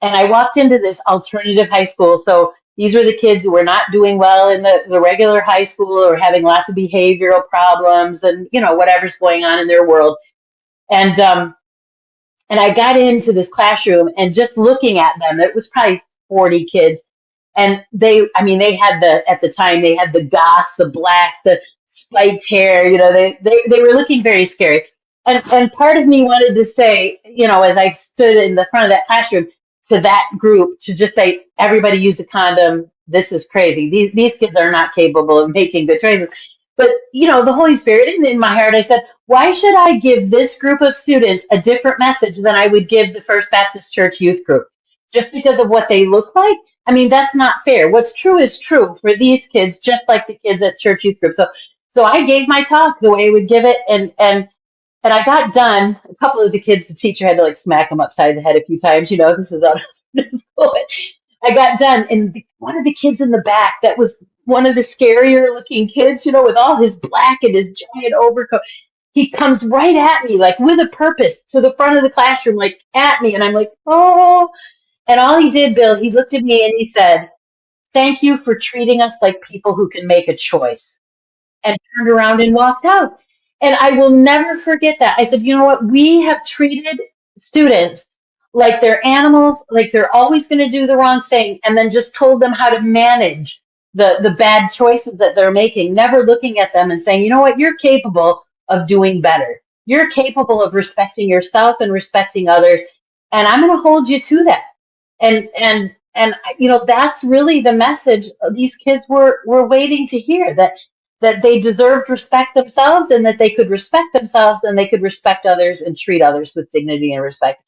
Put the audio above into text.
And I walked into this alternative high school. So these were the kids who were not doing well in the regular high school or having lots of behavioral problems and, whatever's going on in their world. And, um, and I got into this classroom and just looking at them, it was probably 40 kids. And they had at the time, they had the goth, the black, the spiked hair, they were looking very scary. And part of me wanted to say, as I stood in the front of that classroom to that group, to just say, everybody use a condom. This is crazy. These kids are not capable of making good choices. But, the Holy Spirit, in my heart, I said, why should I give this group of students a different message than I would give the First Baptist Church youth group? Just because of what they look like? I mean, that's not fair. What's true is true for these kids, just like the kids at church youth group. So I gave my talk the way I would give it, and I got done. A couple of the kids, the teacher had to like smack them upside the head a few times. This was out of school. I got done, and one of the kids in the back, that was one of the scarier looking kids, with all his black and his giant overcoat. He comes right at me, like with a purpose, to the front of the classroom, like at me. And I'm like, oh. And all he did, Bill, he looked at me and he said, thank you for treating us like people who can make a choice. And turned around and walked out. And I will never forget that. I said, you know what? We have treated students like they're animals, like they're always going to do the wrong thing, and then just told them how to manage the bad choices that they're making, never looking at them and saying, you know what? You're capable of doing better. You're capable of respecting yourself and respecting others. And I'm going to hold you to that. And that's really the message these kids were waiting to hear, that they deserved respect themselves, and that they could respect themselves, and they could respect others and treat others with dignity and respect.